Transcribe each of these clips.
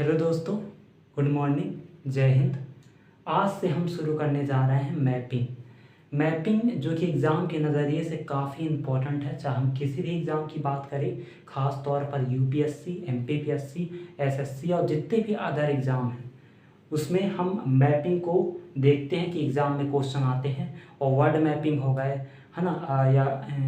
Hello दोस्तों, good morning, जय हिंद। आज से हम शुरू करने जा रहे हैं मैपिंग जो कि एग्ज़ाम के नज़रिए से काफ़ी इम्पोर्टेंट है। चाहे हम किसी भी एग्ज़ाम की बात करें, ख़ास तौर पर यूपीएससी, एमपीपीएससी, एसएससी और जितने भी अदर एग्ज़ाम हैं, उसमें हम मैपिंग को देखते हैं कि एग्ज़ाम में क्वेश्चन आते हैं। और वर्ड मैपिंग हो गए, है ना, या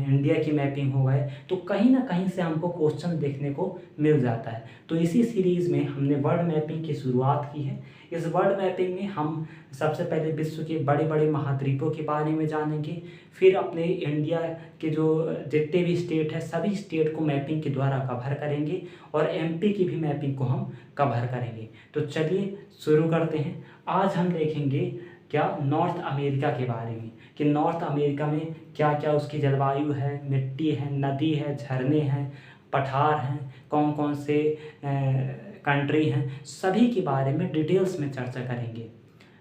इंडिया की मैपिंग हो गए, तो कहीं ना कहीं से हमको क्वेश्चन देखने को मिल जाता है। तो इसी सीरीज़ में हमने वर्ड मैपिंग की शुरुआत की है। इस वर्ड मैपिंग में हम सबसे पहले विश्व के बड़े बड़े महाद्वीपों के बारे में जानेंगे, फिर अपने इंडिया के जो जितने भी स्टेट है सभी स्टेट को मैपिंग के द्वारा कवर करेंगे और एमपी की भी मैपिंग को हम कवर करेंगे। तो चलिए शुरू करते हैं। आज हम देखेंगे क्या नॉर्थ अमेरिका के बारे में, कि नॉर्थ अमेरिका में क्या क्या उसकी जलवायु है, मिट्टी है, नदी है, झरने हैं, पठार हैं, कौन कौन से कंट्री हैं, सभी के बारे में डिटेल्स में चर्चा करेंगे।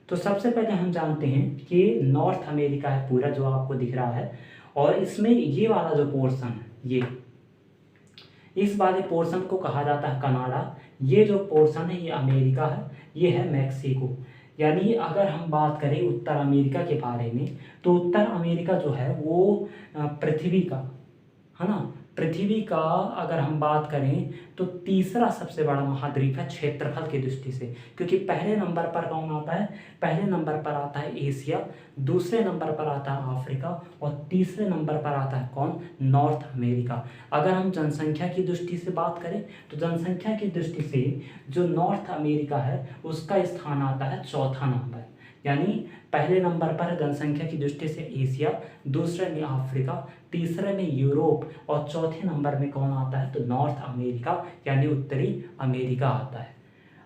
तो सबसे पहले हम जानते हैं कि नॉर्थ अमेरिका है पूरा जो आपको दिख रहा है, और इसमें ये वाला जो पोर्शन है, ये इस वाले पोर्शन को कहा जाता है कनाडा। ये जो पोर्शन है ये अमेरिका है, ये है मैक्सिको। यानी अगर हम बात करें उत्तर अमेरिका के बारे में, तो उत्तर अमेरिका जो है वो पृथ्वी का, है ना, पृथ्वी का अगर हम बात करें तो तीसरा सबसे बड़ा महाद्वीप है क्षेत्रफल की दृष्टि से। क्योंकि पहले नंबर पर कौन आता है? पहले नंबर पर आता है एशिया, दूसरे नंबर पर आता है अफ्रीका और तीसरे नंबर पर आता है कौन? North America. अगर हम जनसंख्या की दृष्टि से बात करें तो जनसंख्या की दृष्टि से जो नॉर्थ अमेरिका है उसका स्थान आता है चौथा नंबर। यानी पहले नंबर पर जनसंख्या की दृष्टि से एशिया, दूसरे में अफ्रीका, तीसरे में यूरोप और चौथे नंबर में कौन आता है? तो नॉर्थ अमेरिका यानी उत्तरी अमेरिका आता है।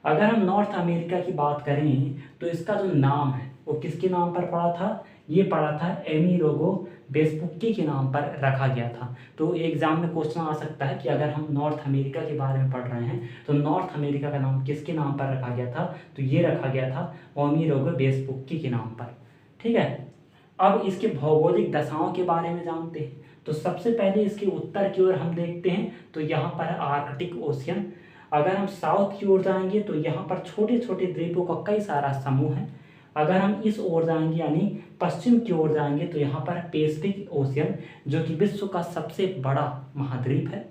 अगर हम नॉर्थ अमेरिका की बात करें तो इसका जो नाम है वो किसके नाम पर पड़ा था? ये पड़ा था एमिरोगो वेस्पुक्की के नाम पर रखा गया था। तो एग्जाम में क्वेश्चन आ सकता है कि अगर हम नॉर्थ अमेरिका के बारे में पढ़ रहे हैं तो नॉर्थ अमेरिका का नाम किसके नाम पर रखा गया था? तो ये रखा गया था एमिरोगो वेस्पुक्की के नाम पर। ठीक है, अब इसके भौगोलिक दशाओं के बारे में जानते हैं। तो सबसे पहले इसके उत्तर की ओर हम देखते हैं तो यहाँ पर है आर्कटिक ओशियन। अगर हम साउथ की ओर जाएंगे तो यहाँ पर छोटे छोटे द्वीपों का कई सारा समूह है। अगर हम इस ओर जाएंगे यानी पश्चिम की ओर जाएंगे तो यहाँ पर पैसिफिक ओशियन जो कि विश्व का सबसे बड़ा महाद्वीप है।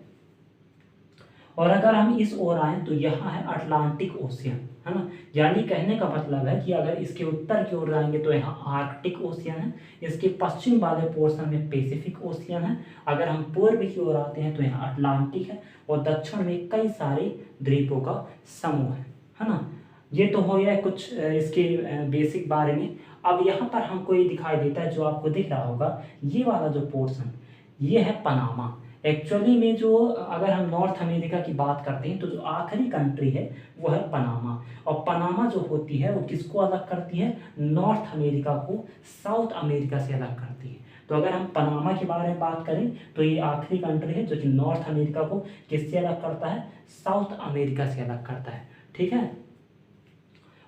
और अगर हम इस ओर आए तो यहाँ है अटलांटिक ओशियन, है ना। यानी कहने का मतलब है कि अगर इसके उत्तर की ओर जाएंगे तो यहाँ आर्कटिक ओशियन है, इसके पश्चिम वाले पोर्शन में पैसिफिक ओशियन है। अगर हम पूर्व की ओर आते हैं तो यहाँ अटलांटिक है और दक्षिण में कई सारे द्वीपों का समूह है ना। ये तो हो गया कुछ इसके बेसिक बारे में। अब यहाँ पर हमको ये दिखाई देता है जो आपको दिख रहा होगा, ये वाला जो पोर्शन ये है पनामा। एक्चुअली में जो अगर हम नॉर्थ अमेरिका की बात करते हैं तो जो आखिरी कंट्री है वो है पनामा। और पनामा जो होती है वो किसको अलग करती है? नॉर्थ अमेरिका को साउथ अमेरिका से अलग करती है। तो अगर हम पनामा के बारे में बात करें तो ये आखिरी कंट्री है जो कि नॉर्थ अमेरिका को किससे अलग करता है? साउथ अमेरिका से अलग करता है। ठीक है,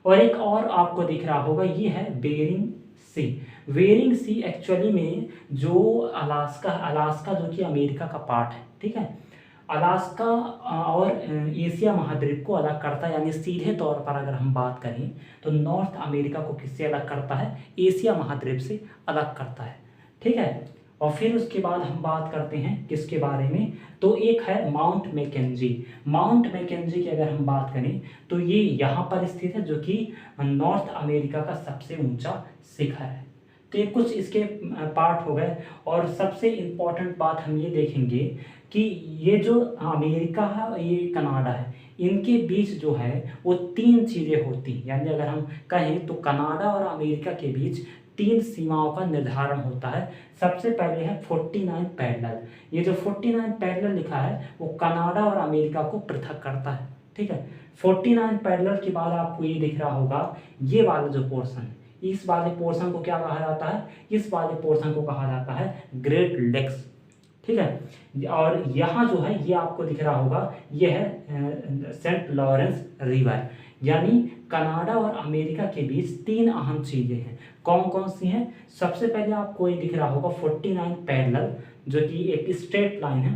और एक और आपको दिख रहा होगा ये है बेरिंग सी। बेरिंग सी एक्चुअली में जो अलास्का जो कि अमेरिका का पार्ट है, ठीक है, अलास्का और एशिया महाद्वीप को अलग करता है। यानी सीधे तौर पर अगर हम बात करें तो नॉर्थ अमेरिका को किससे अलग करता है? एशिया महाद्वीप से अलग करता है। ठीक है, और फिर उसके बाद हम बात करते हैं किसके बारे में? तो एक है माउंट मैकेंजी। माउंट मैकेंजी की अगर हम बात करें तो ये यहाँ पर स्थित है जो कि नॉर्थ अमेरिका का सबसे ऊंचा शिखर है। तो ये कुछ इसके पार्ट हो गए। और सबसे इम्पोर्टेंट बात हम ये देखेंगे कि ये जो अमेरिका है ये कनाडा है, इनके बीच जो है वो तीन चीज़ें होती हैं। यानी अगर हम कहें तो कनाडा और अमेरिका के बीच तीन सीमाओं का निर्धारण होता है। सबसे पहले है 49 पैरेलल। ये जो 49 पैरेलल लिखा है वो कनाडा और अमेरिका को पृथक करता है। ठीक है, 49 पैरेलल के बाद आपको ये दिख रहा होगा ये वाला जो पोर्शन है, इस वाले पोर्शन को क्या कहा जाता है? इस वाले पोर्शन को कहा जाता है ग्रेट लेक्स। ठीक है, और यहाँ जो है ये आपको दिख रहा होगा ये है सेंट लॉरेंस रिवर। यानी कनाडा और अमेरिका के बीच तीन अहम चीजें हैं। कौन कौन सी हैं? सबसे पहले आपको ये दिख रहा होगा 49 पैरेलल जो कि एक स्ट्रेट लाइन है।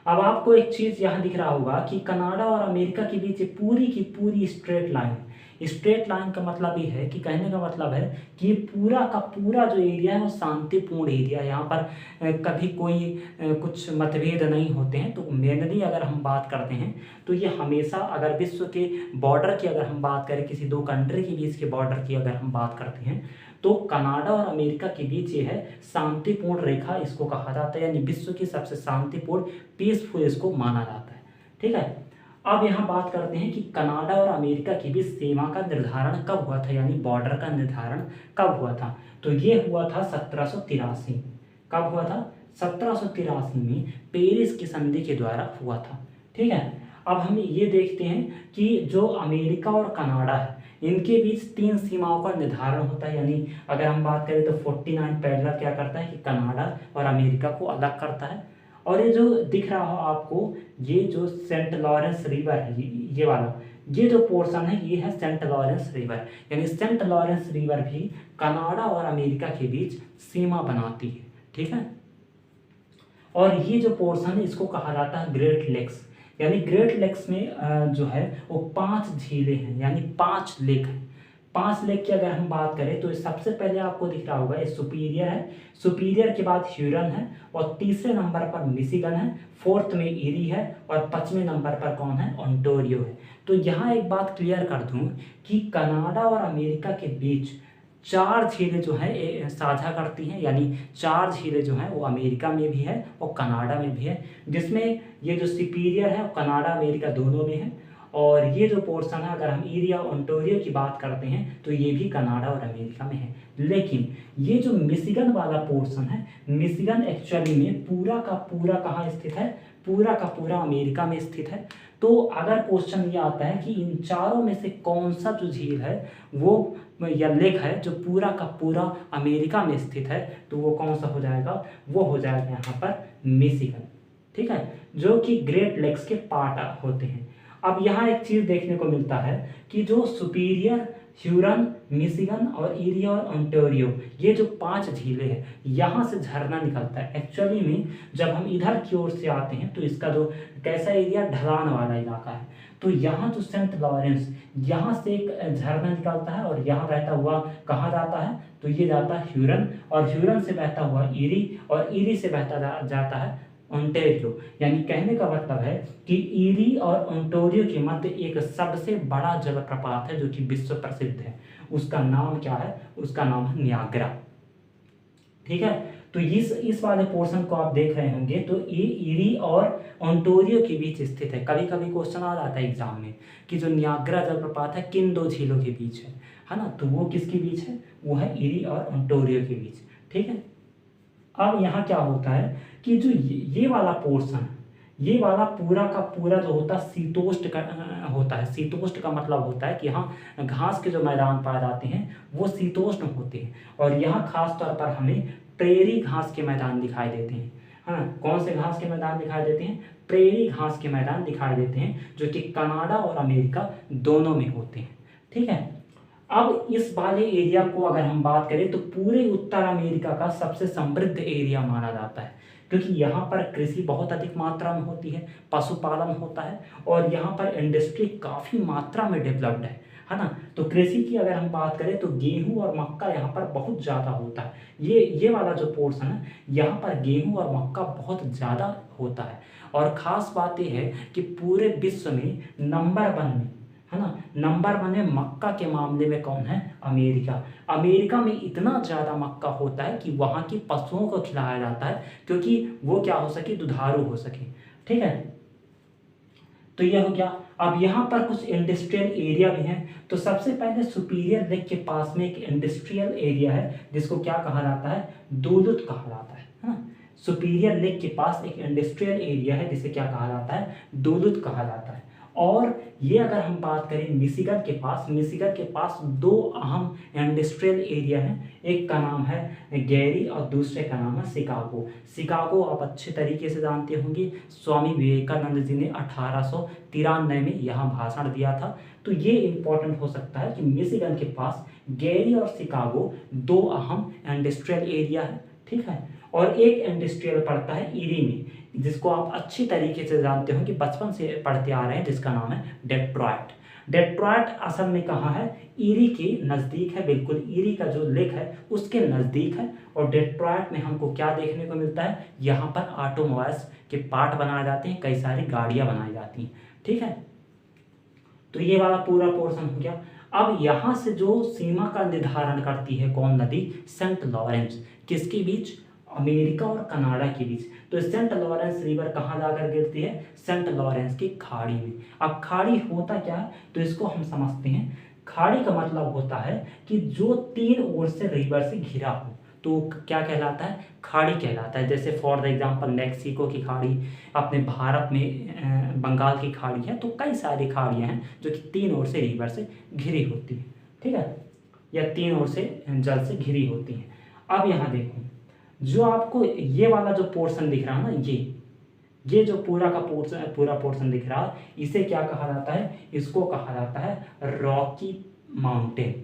अब आपको एक चीज़ यहाँ दिख रहा होगा कि कनाडा और अमेरिका के बीच ये पूरी की पूरी स्ट्रेट लाइन है। स्ट्रेट लाइन का मतलब ये है कि कहने का मतलब है कि ये पूरा का पूरा जो एरिया है वो शांतिपूर्ण एरिया है। यहाँ पर कभी कोई कुछ मतभेद नहीं होते हैं। तो मेनली अगर हम बात करते हैं तो ये हमेशा, अगर विश्व के बॉर्डर की अगर हम बात करें, किसी दो कंट्री के बीच के बॉर्डर की अगर हम बात करते हैं, तो कनाडा और अमेरिका के बीच ये है शांतिपूर्ण रेखा, इसको कहा जाता है, यानी विश्व की सबसे शांतिपूर्ण पीसफुल इसको माना जाता है। ठीक है, अब यहाँ बात करते हैं कि कनाडा और अमेरिका के बीच सीमा का निर्धारण कब हुआ था, यानी बॉर्डर का निर्धारण कब हुआ था। तो ये हुआ था 1783। कब हुआ था? 1783 में पेरिस की संधि के द्वारा हुआ था। ठीक है, अब हम ये देखते हैं कि जो अमेरिका और कनाडा है, इनके बीच 3 सीमाओं का निर्धारण होता है। यानी अगर हम बात करें तो 49 पैरेलल क्या करता है कि कनाडा और अमेरिका को अलग करता है। और ये जो दिख रहा हो आपको, ये जो सेंट लॉरेंस रिवर है, ये वाला, ये जो पोर्शन है ये है सेंट लॉरेंस रिवर। यानी सेंट लॉरेंस रिवर भी कनाडा और अमेरिका के बीच सीमा बनाती है। ठीक है, और ये जो पोर्शन है इसको कहा जाता है ग्रेट लेक्स। यानी ग्रेट लेक्स में जो है वो 5 झीलें हैं, यानी 5 लेक हैं। 5 लेक की अगर हम बात करें तो सबसे पहले आपको दिख रहा होगा ये सुपीरियर है, सुपीरियर के बाद ह्यूरन है, और तीसरे नंबर पर मिशिगन है, फोर्थ में ईरी है, और 5वें नंबर पर कौन है? ओंटारियो है। तो यहाँ एक बात क्लियर कर दूं कि कनाडा और अमेरिका के बीच 4 झीलें जो है साझा करती हैं। यानी 4 झीलें जो हैं वो अमेरिका में भी है और कनाडा में भी है, जिसमें ये जो सुपीरियर है वो कनाडा अमेरिका दोनों में है। और ये जो पोर्शन है, अगर हम ईरी और ओंटारियो की बात करते हैं तो ये भी कनाडा और अमेरिका में है। लेकिन ये जो मिशिगन वाला पोर्शन है, मिशिगन एक्चुअली में पूरा का पूरा कहाँ स्थित है? पूरा का पूरा अमेरिका में स्थित है। तो अगर क्वेश्चन ये आता है कि इन चारों में से कौन सा जो झील है वो या लेक है जो पूरा का पूरा अमेरिका में स्थित है, तो वो कौन सा हो जाएगा? वो हो जाएगा यहाँ पर मिशिगन। ठीक है, जो कि ग्रेट लेक्स के पार्ट होते हैं। अब यहाँ एक चीज़ देखने को मिलता है कि जो सुपीरियर, ह्यूरन, मिशिगन और ईरी और ओंटारियो, ये जो 5 झीलें हैं, यहाँ से झरना निकलता है। एक्चुअली में जब हम इधर की ओर से आते हैं तो इसका जो कैसा एरिया, ढलान वाला इलाका है। तो यहाँ जो सेंट लॉरेंस, यहाँ से एक झरना निकलता है और यहाँ बहता हुआ कहाँ जाता है? तो ये जाता है ह्यूरन, और ह्यूरन से बहता हुआ ईरी, और ईरी से बहता जाता है ओंटारियो। यानी कहने का मतलब है कि ईरी और ओंटारियो के मध्य एक सबसे बड़ा जलप्रपात है जो कि विश्व प्रसिद्ध है। उसका नाम क्या है? उसका नाम है नियाग्रा। ठीक है, तो इस वाले पोर्शन को आप देख रहे होंगे, तो ये ईरी और ओंटारियो के बीच स्थित है। कभी कभी क्वेश्चन आ जाता है एग्जाम में कि जो नियाग्रा जलप्रपात है किन 2 झीलों के बीच है ना? तो वो किसके बीच है? वो है ईरी और ओंटारियो के बीच। ठीक है, अब यहाँ क्या होता है कि जो ये वाला पोर्शन, ये वाला पूरा का पूरा जो होता है शीतोष्ण का होता है। शीतोष्ण का मतलब होता है कि यहाँ घास के जो मैदान पाए जाते हैं वो शीतोष्ण होते हैं, और यहाँ खास तौर पर हमें प्रेरी घास के मैदान दिखाई देते हैं। हाँ, कौन से घास के मैदान दिखाई देते हैं? प्रेरी घास के मैदान दिखाई देते हैं, जो कि कनाडा और अमेरिका दोनों में होते हैं। ठीक है, अब इस वाले एरिया को अगर हम बात करें तो पूरे उत्तर अमेरिका का सबसे समृद्ध एरिया माना जाता है, क्योंकि यहाँ पर कृषि बहुत अधिक मात्रा में होती है, पशुपालन होता है, और यहाँ पर इंडस्ट्री काफ़ी मात्रा में डेवलप्ड है ना? तो कृषि की अगर हम बात करें तो गेहूं और मक्का यहाँ पर बहुत ज़्यादा होता है। ये वाला जो पोर्शन है, यहाँ पर गेहूं और मक्का बहुत ज़्यादा होता है। और ख़ास बात यह है कि पूरे विश्व में नंबर 1 में, है ना, नंबर 1 है मक्का के मामले में कौन है? अमेरिका। अमेरिका में इतना ज़्यादा मक्का होता है कि वहाँ के पशुओं को खिलाया जाता है, क्योंकि वो क्या हो सके? दुधारू हो सके। ठीक है, तो ये हो गया। अब यहाँ पर कुछ इंडस्ट्रियल एरिया भी हैं। तो सबसे पहले सुपीरियर लेक के पास में एक इंडस्ट्रियल एरिया है जिसको क्या कहा जाता है? दूलुथ कहा जाता है ना? सुपीरियर लेक के पास एक इंडस्ट्रियल एरिया है जिसे क्या कहा जाता है? दूलुथ कहा जाता है। और ये अगर हम बात करें मिशिगन के पास 2 अहम इंडस्ट्रियल एरिया हैं। एक का नाम है गैरी और दूसरे का नाम है शिकागो। शिकागो आप अच्छे तरीके से जानते होंगे, स्वामी विवेकानंद जी ने 1893 में यहाँ भाषण दिया था। तो ये इंपॉर्टेंट हो सकता है कि मिशिगन के पास गैरी और शिकागो 2 अहम इंडस्ट्रियल एरिया है। ठीक है, और एक इंडस्ट्रियल पड़ता है ईरी में। जिसको आप अच्छी तरीके से जानते हो कि बचपन से पढ़ते आ रहे हैं, जिसका नाम है डेट्रॉयट। डेट्रॉयट असल में कहाँ है? ईरी के नज़दीक है, बिल्कुल ईरी का जो लेक है उसके नज़दीक है। और डेट्रॉयट में हमको क्या देखने को मिलता है? यहाँ पर ऑटोमोबाइल्स के पार्ट बनाए जाते हैं, कई सारी गाड़ियाँ बनाई जाती हैं। ठीक है, तो ये वाला पूरा पोर्शन हो गया। अब यहाँ से जो सीमा का निर्धारण करती है कौन नदी? Saint Lawrence. किसके बीच? अमेरिका और कनाडा के बीच। तो सेंट लॉरेंस रिवर कहाँ जाकर गिरती है? सेंट लॉरेंस की खाड़ी में। अब खाड़ी होता क्या है, तो इसको हम समझते हैं। खाड़ी का मतलब होता है कि जो तीन ओर से रिवर से घिरा हो, तो क्या कहलाता है? खाड़ी कहलाता है। जैसे फॉर द एग्जांपल मैक्सिको की खाड़ी, अपने भारत में बंगाल की खाड़ी है, तो कई सारी खाड़ियाँ हैं जो कि तीन ओर से रिवर से घिरी होती है। ठीक है, या तीन ओर से जल से घिरी होती हैं। अब यहाँ देखो, जो आपको ये वाला जो पोर्शन दिख रहा है ना, ये जो पूरा पोर्शन दिख रहा है, इसे क्या कहा जाता है? इसको कहा जाता है रॉकी माउंटेन,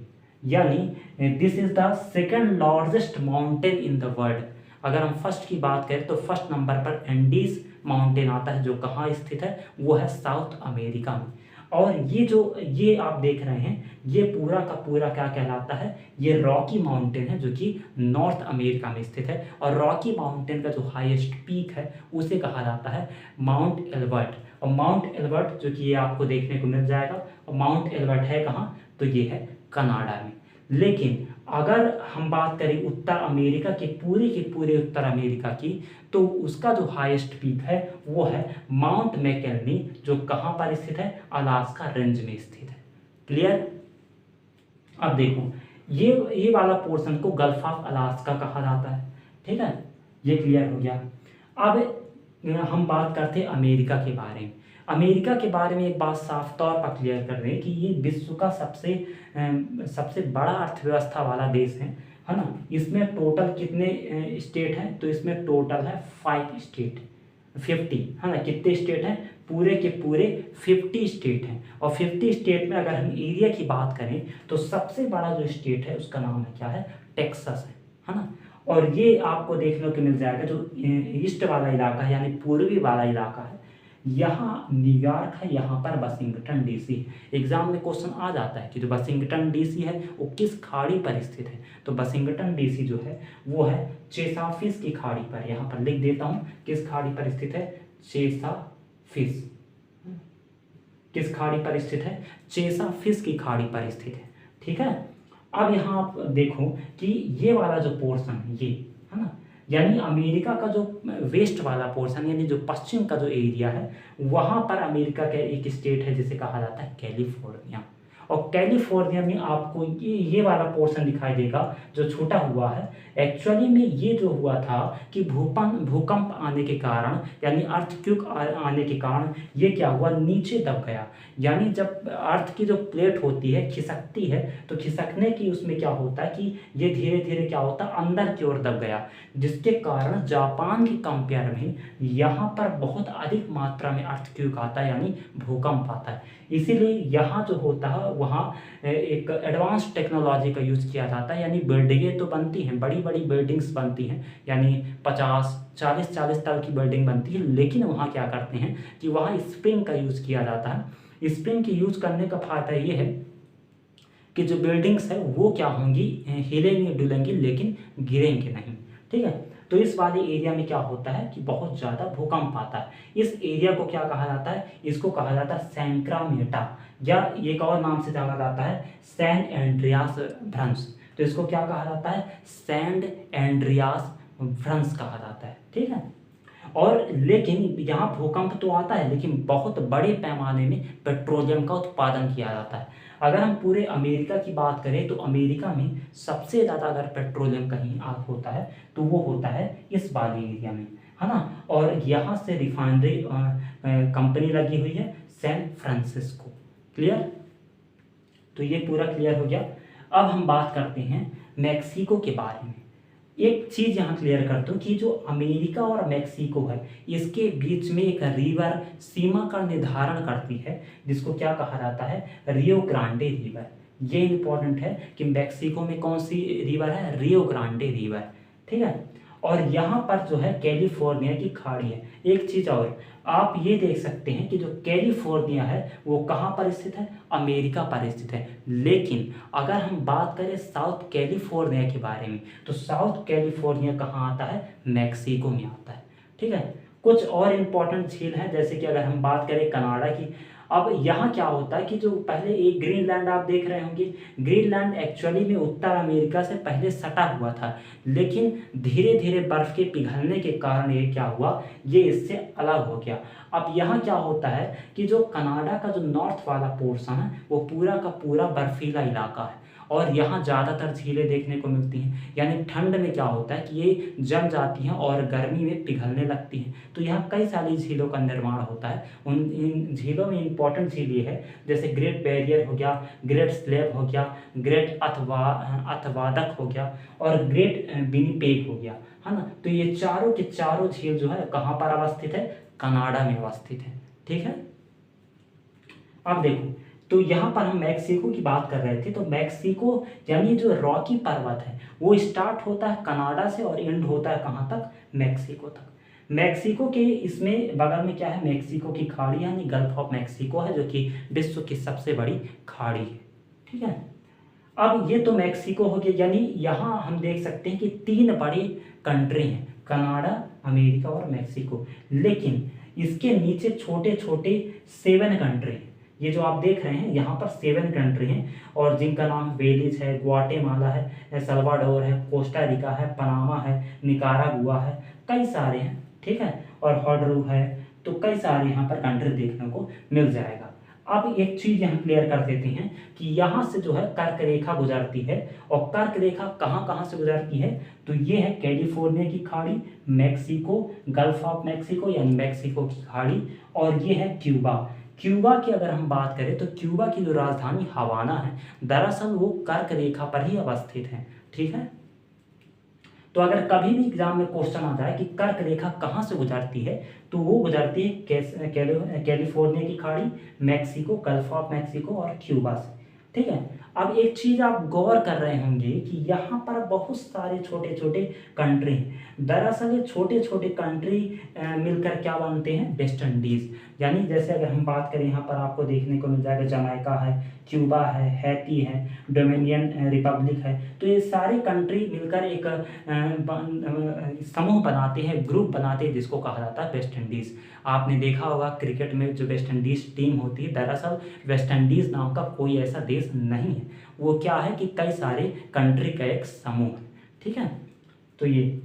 यानी this is the second largest mountain in the world. अगर हम फर्स्ट की बात करें तो फर्स्ट नंबर पर एंडीज माउंटेन आता है, जो कहाँ स्थित है? वो है साउथ अमेरिका में। और ये आप देख रहे हैं, ये पूरा का पूरा क्या कहलाता है? ये रॉकी माउंटेन है, जो कि नॉर्थ अमेरिका में स्थित है। और रॉकी माउंटेन का जो हाईएस्ट पीक है उसे कहा जाता है माउंट एल्बर्ट। और माउंट एल्बर्ट जो कि ये आपको देखने को मिल जाएगा, और माउंट एल्बर्ट है कहाँ? तो ये है कनाडा में। लेकिन अगर हम बात करें उत्तर अमेरिका के पूरे उत्तर अमेरिका की, तो उसका जो हाईएस्ट पीक है वो है माउंट मैकेलनी, जो कहाँ पर स्थित है? अलास्का रेंज में स्थित है। क्लियर? अब देखो, ये वाला पोर्शन को गल्फ ऑफ अलास्का कहा जाता है। ठीक है, ये क्लियर हो गया। अब हम बात करते हैं अमेरिका के बारे में। अमेरिका के बारे में एक बात साफ तौर पर क्लियर कर रहे हैं कि ये विश्व का सबसे बड़ा अर्थव्यवस्था वाला देश है ना। इसमें टोटल कितने स्टेट हैं? तो इसमें टोटल है 5 स्टेट, 50 है ना। कितने स्टेट हैं? पूरे के पूरे 50 स्टेट हैं। और 50 स्टेट में अगर हम एरिया की बात करें तो सबसे बड़ा जो स्टेट है उसका नाम है क्या है? टेक्सास है ना। और ये आपको देखने को मिल जाएगा जो ईस्ट वाला इलाका है, यानी पूर्वी वाला इलाका है, यहाँ न्यूयॉर्क है, यहाँ पर वाशिंगटन डीसी। एग्जाम में क्वेश्चन आ जाता है कि जो वाशिंगटन डीसी है वो किस खाड़ी पर स्थित है? तो वाशिंगटन डीसी जो है वो है चेसाफिस की खाड़ी पर। यहाँ पर लिख देता हूँ किस खाड़ी पर स्थित है? चेसाफिस। किस खाड़ी पर स्थित है? चेसाफिस की खाड़ी पर स्थित है। ठीक है, अब यहाँ आप देखो कि ये वाला जो पोर्शन है ये है ना, यानी अमेरिका का जो वेस्ट वाला पोर्शन, यानी जो पश्चिम का जो एरिया है, वहाँ पर अमेरिका का एक स्टेट है जिसे कहा जाता है कैलिफोर्निया। और कैलिफोर्निया में आपको ये वाला पोर्शन दिखाई देगा जो छूटा हुआ है। एक्चुअली में ये जो हुआ था कि भूकंप आने के कारण, यानी अर्थक्वेक आने के कारण ये क्या हुआ? नीचे दब गया। यानी जब अर्थ की जो प्लेट होती है खिसकती है, तो खिसकने की उसमें क्या होता है कि ये धीरे धीरे क्या होता है? अंदर की ओर दब गया, जिसके कारण जापान के कंपेयर में यहाँ पर बहुत अधिक मात्रा में अर्थक्वेक आता है, यानी भूकंप आता है। इसीलिए यहाँ जो होता है वहाँ एक एडवांस टेक्नोलॉजी का यूज़ किया जाता है। यानी बिल्डिंगें तो बनती हैं, बड़ी बड़ी बिल्डिंग्स बनती हैं, यानी 50-40 तल की बिल्डिंग बनती है, लेकिन वहाँ क्या करते हैं कि वहाँ स्प्रिंग का यूज़ किया जाता है। स्प्रिंग की यूज़ करने का फायदा ये है कि जो बिल्डिंग्स है वो क्या होंगी? हिलेंगी डुलेंगी, लेकिन गिरेंगे नहीं। ठीक है, तो इस वाले एरिया में क्या होता है कि बहुत ज़्यादा भूकंप आता है। इस एरिया को क्या कहा जाता है? इसको कहा जाता है सैंक्रामेटा, या एक और नाम से जाना जाता है सैन एंड्रियास भ्रंश। तो इसको क्या कहा जाता है? सैन एंड्रियास भ्रंश कहा जाता है। ठीक है, और लेकिन यहाँ भूकंप तो आता है, लेकिन बहुत बड़े पैमाने में पेट्रोलियम का उत्पादन किया जाता है। अगर हम पूरे अमेरिका की बात करें तो अमेरिका में सबसे ज़्यादा अगर पेट्रोलियम कहीं होता है तो वो होता है इस वाले एरिया में, है ना। और यहाँ से रिफाइनरी कंपनी लगी हुई है सैन फ्रांसिस्को। क्लियर? तो ये पूरा क्लियर हो गया। अब हम बात करते हैं मैक्सिको के बारे में। एक चीज़ यहाँ क्लियर करता हूँ कि जो अमेरिका और मैक्सिको है, इसके बीच में एक रिवर सीमा का निर्धारण करती है, जिसको क्या कहा जाता है? Rio Grande river. ये इंपॉर्टेंट है कि मैक्सिको में कौन सी रिवर है? Rio Grande river. ठीक है, और यहाँ पर जो है कैलिफोर्निया की खाड़ी है। एक चीज़ और आप ये देख सकते हैं कि जो कैलिफोर्निया है वो कहाँ पर स्थित है, अमेरिका पर स्थित है। लेकिन अगर हम बात करें साउथ कैलिफोर्निया के बारे में तो साउथ कैलिफोर्निया कहाँ आता है, मैक्सिको में आता है। ठीक है, कुछ और इम्पोर्टेंट झील हैं जैसे कि अगर हम बात करें कनाडा की। अब यहाँ क्या होता है कि जो पहले एक ग्रीनलैंड आप देख रहे होंगे, ग्रीनलैंड एक्चुअली में उत्तर अमेरिका से पहले सटा हुआ था, लेकिन धीरे धीरे बर्फ के पिघलने के कारण ये क्या हुआ, ये इससे अलग हो गया। अब यहाँ क्या होता है कि जो कनाडा का जो नॉर्थ वाला पोर्शन है वो पूरा का पूरा बर्फीला इलाका है और यहाँ ज़्यादातर झीलें देखने को मिलती हैं। यानी ठंड में क्या होता है कि ये जम जाती हैं और गर्मी में पिघलने लगती हैं, तो यहाँ कई सारी झीलों का निर्माण होता है। इन झीलों में इंपॉर्टेंट झील ये है जैसे ग्रेट बैरियर हो गया, ग्रेट स्लेव हो गया, ग्रेट अथवादक हो गया और ग्रेट विनिपेग हो गया, है ना। तो ये चारों के चारों झील जो है कहाँ पर अवस्थित है, कनाडा में अवस्थित है। ठीक है, अब देखो तो यहाँ पर हम मैक्सिको की बात कर रहे थे, तो मैक्सिको यानी जो रॉकी पर्वत है वो स्टार्ट होता है कनाडा से और एंड होता है कहाँ तक, मैक्सिको तक। मैक्सिको के इसमें बगल में क्या है, मैक्सिको की खाड़ी यानी गल्फ ऑफ मैक्सिको है जो कि विश्व की सबसे बड़ी खाड़ी है। ठीक है, अब ये तो मैक्सिको हो गया, यानी यहाँ हम देख सकते हैं कि 3 बड़ी कंट्री हैं, कनाडा, अमेरिका और मैक्सिको। लेकिन इसके नीचे छोटे छोटे 7 कंट्री हैं। ये जो आप देख रहे हैं यहाँ पर 7 कंट्री हैं और जिनका नाम बेलिज है, ग्वाटेमाला है, सल्वाडोर है, कोस्टा रिका है, पनामा है, निकारागुआ है, कई सारे हैं। ठीक है, और हॉन्डुरास है, तो कई सारे यहाँ पर कंट्री देखने को मिल जाएगा। अब एक चीज़ यहाँ क्लियर कर देते हैं कि यहाँ से जो है कर्क रेखा गुजरती है और कर्क रेखा कहाँ कहाँ से गुजरती है, तो ये है कैलिफोर्निया की खाड़ी, मैक्सिको, गल्फ ऑफ मैक्सिको यानी मैक्सिको की खाड़ी, और ये है क्यूबा। क्यूबा की अगर हम बात करें तो क्यूबा की जो राजधानी हवाना है दरअसल वो कर्क रेखा पर ही अवस्थित है। ठीक है, तो अगर कभी भी एग्जाम में क्वेश्चन आता है कि कर्क रेखा कहाँ से गुजरती है तो वो गुजरती है कैलिफोर्निया की खाड़ी, मैक्सिको, गल्फ ऑफ मैक्सिको और क्यूबा से। ठीक है, अब एक चीज़ आप गौर कर रहे होंगे कि यहाँ पर बहुत सारे छोटे छोटे कंट्री हैं। दरअसल ये छोटे छोटे कंट्री मिलकर क्या बनते हैं, वेस्ट इंडीज़। यानी जैसे अगर हम बात करें यहाँ पर आपको देखने को मिल जाएगा जमैका है, क्यूबा है, हैती है, डोमिनियन रिपब्लिक है, तो ये सारे कंट्री मिलकर एक समूह बनाते हैं, ग्रुप बनाते हैं जिसको कहा जाता है वेस्ट इंडीज़। आपने देखा होगा क्रिकेट में जो वेस्ट इंडीज़ टीम होती है दरअसल वेस्ट इंडीज़ नाम का कोई ऐसा देश नहीं है, वो क्या है कि कई सारे कंट्री का एक समूह है। ठीक है, तो ये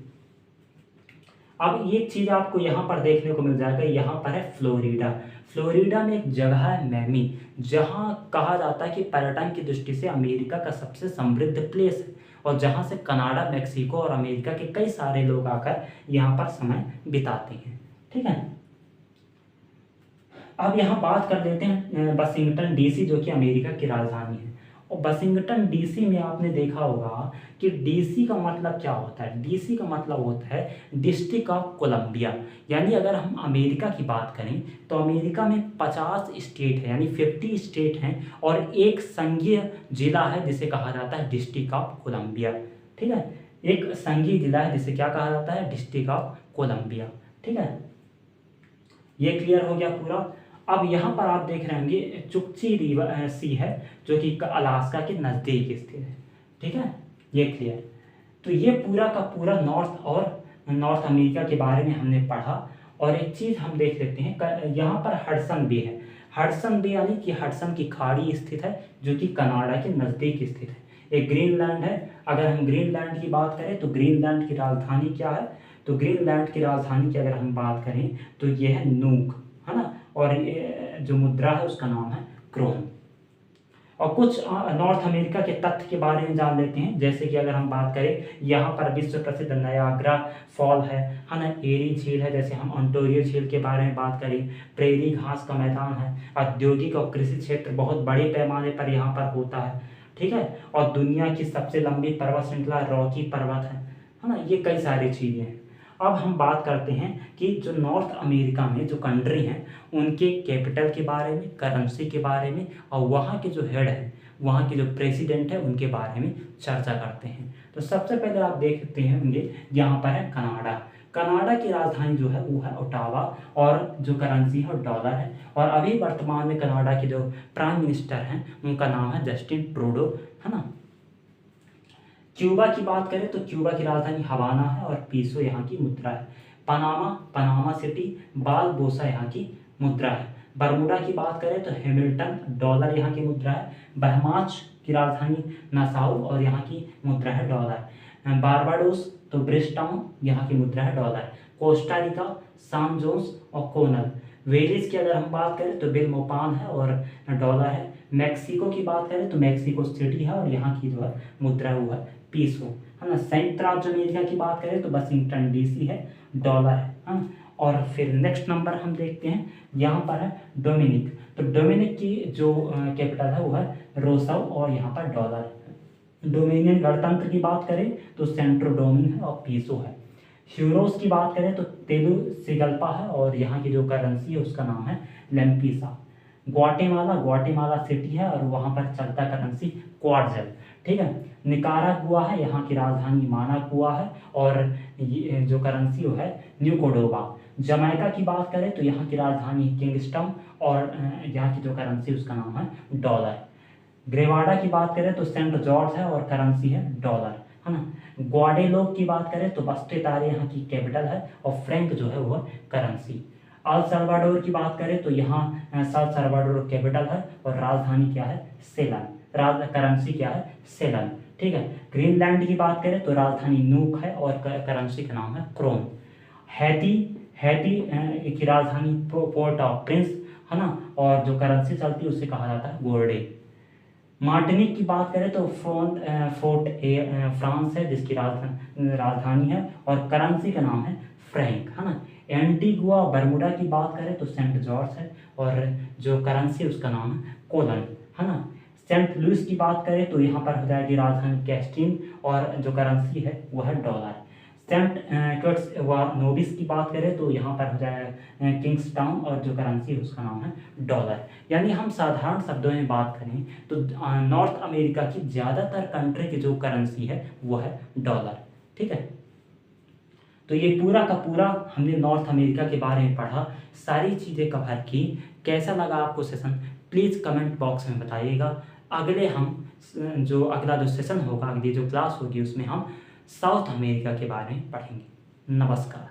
अब एक चीज़ आपको यहाँ पर देखने को मिल जाएगा, यहाँ पर है फ्लोरिडा। फ्लोरिडा में एक जगह है मैमी, जहाँ कहा जाता है कि पर्यटन की दृष्टि से अमेरिका का सबसे समृद्ध प्लेस है और जहाँ से कनाडा, मैक्सिको और अमेरिका के कई सारे लोग आकर यहाँ पर समय बिताते हैं। ठीक है, अब यहाँ बात कर लेते हैं वाशिंगटन डीसी जो कि अमेरिका की राजधानी है। और वाशिंगटन डीसी में आपने देखा होगा कि डीसी का मतलब क्या होता है, डीसी का मतलब होता है डिस्ट्रिक्ट ऑफ कोलंबिया। यानी अगर हम अमेरिका की बात करें तो अमेरिका में 50 स्टेट है यानी 50 स्टेट हैं और एक संघीय जिला है जिसे कहा जाता है डिस्ट्रिक्ट ऑफ कोलंबिया। ठीक है, एक संघीय जिला है जिसे क्या कहा जाता है, डिस्ट्रिक्ट ऑफ कोलंबिया। ठीक है, ये क्लियर हो गया पूरा। अब यहाँ पर आप देख रहे होंगे चुक्ची रिवर सी है जो कि अलास्का के नज़दीक स्थित है। ठीक है, ये क्लियर। तो ये पूरा का पूरा नॉर्थ अमेरिका के बारे में हमने पढ़ा। और एक चीज़ हम देख लेते हैं, यहाँ पर हडसन बे है। हडसन बे यानी कि हडसन की खाड़ी स्थित है जो कि कनाडा के नज़दीक स्थित है। एक ग्रीनलैंड है। अगर हम ग्रीनलैंड की बात करें तो ग्रीनलैंड की राजधानी क्या है, तो ग्रीनलैंड की राजधानी की अगर हम बात करें तो ये है नूक, है ना, और ये जो मुद्रा है उसका नाम है क्रोन। और कुछ नॉर्थ अमेरिका के तथ्य के बारे में जान लेते हैं, जैसे कि अगर हम बात करें यहाँ पर विश्व प्रसिद्ध नायाग्रा फॉल है ना, एरी झील है, जैसे हम ओंटारियो झील के बारे में बात करें, प्रेरी घास का मैदान है, औद्योगिक और कृषि क्षेत्र बहुत बड़े पैमाने पर यहाँ पर होता है। ठीक है, और दुनिया की सबसे लंबी पर्वत श्रृंखला रॉकी पर्वत है ना, ये कई सारी चीज़ें हैं। अब हम बात करते हैं कि जो नॉर्थ अमेरिका में जो कंट्री हैं उनके कैपिटल के बारे में, करेंसी के बारे में, और वहाँ के जो हेड हैं, वहाँ के जो प्रेसिडेंट है उनके बारे में चर्चा करते हैं। तो सबसे पहले आप देखते हैं होंगे यहाँ पर है कनाडा। कनाडा की राजधानी जो है वो है ओटावा, और जो करेंसी है वो डॉलर है। और अभी वर्तमान में कनाडा के जो प्राइम मिनिस्टर हैं उनका नाम है जस्टिन ट्रूडो, है ना। क्यूबा की बात करें तो क्यूबा की राजधानी हवाना है और पीसो यहाँ की मुद्रा है। पनामा सिटी, बालबोसा यहाँ की मुद्रा है। बरमुडा की बात करें तो हैमिल्टन, डॉलर यहाँ की मुद्रा है। बहमाच की राजधानी नासाउ और यहाँ की मुद्रा है डॉलर। बारबाडोस तो ब्रिजटाउन, यहाँ की मुद्रा है डॉलर। कोस्टारिका, सान जोस और कोनल। वेलिस की अगर हम बात करें तो बेलमोपान है और डॉलर है। मैक्सिको की बात करें तो मैक्सिको सिटी है और यहाँ की जो है मुद्रा वो है पीसो, है ना। संयुक्त राज्य अमेरिका की बात करें तो वाशिंगटन डीसी है, डॉलर है ना। और फिर नेक्स्ट नंबर हम देखते हैं, यहाँ पर है डोमिनिक। तो डोमिनिक की जो कैपिटल है वो है रोसव और यहाँ पर डॉलर है। डोमिनियन गणतंत्र की बात करें तो सेंट्रो डोमिन है और पीसो है। ह्यूरोस की बात करें तो तेलुसिगल्पा है और यहाँ की जो करेंसी है उसका नाम है लेम्पिसा। ग्वाटेमाला सिटी है और वहाँ पर चलता करेंसी क्वार्ट्जल, ठीक है। निकारागुआ है, यहाँ की राजधानी मानागुआ है और ये जो करेंसी वो है न्यू कोडोबा। जमैका की बात करें तो यहाँ की राजधानी किंगस्टन और यहाँ की जो करेंसी उसका नाम है डॉलर। ग्रेवाडा की बात करें तो सेंट जॉर्ज है और करेंसी है डॉलर, है ना। ग्वाडेलोप की बात करें तो बस्टेतारे यहाँ की कैपिटल है और फ्रैंक जो है वो करेंसी। अल सल्वाडोर की बात करें तो यहाँ सल सल्वाडोर कैपिटल है और राजधानी क्या है सेलन, करेंसी क्या है सेलन, ठीक है। ग्रीनलैंड की बात करें तो राजधानी नूक है और करेंसी का नाम है क्रोन। हैती की राजधानी पोर्ट ऑफ प्रिंस, है ना, और जो करेंसी चलती है उसे कहा जाता है गोल्डे। मार्टिनिक की बात करें तो फोर्ट फ्रांस है जिसकी राजधानी है और करेंसी का नाम है फ्रैंक, है ना। एंटीगुआ बरमुडा की बात करें तो सेंट जॉर्ज है और जो करेंसी उसका नाम है कोलन, है ना। सेंट लुइस की बात करें तो यहाँ पर हो जाएगी राजधानी कैस्टिन और जो करेंसी है वो है डॉलर। सेंट क्विट्स व नोबिस की बात करें तो यहाँ पर हो जाएगा किंग्स टाउन और जो करेंसी है उसका नाम है डॉलर। यानी हम साधारण शब्दों में बात करें तो नॉर्थ अमेरिका की ज़्यादातर कंट्री की जो करेंसी है वो है डॉलर, ठीक है। तो ये पूरा का पूरा हमने नॉर्थ अमेरिका के बारे में पढ़ा, सारी चीज़ें कवर की। कैसा लगा आपको सेशन, प्लीज़ कमेंट बॉक्स में बताइएगा। अगला जो सेशन होगा, अगली जो क्लास होगी उसमें हम साउथ अमेरिका के बारे में पढ़ेंगे। नमस्कार।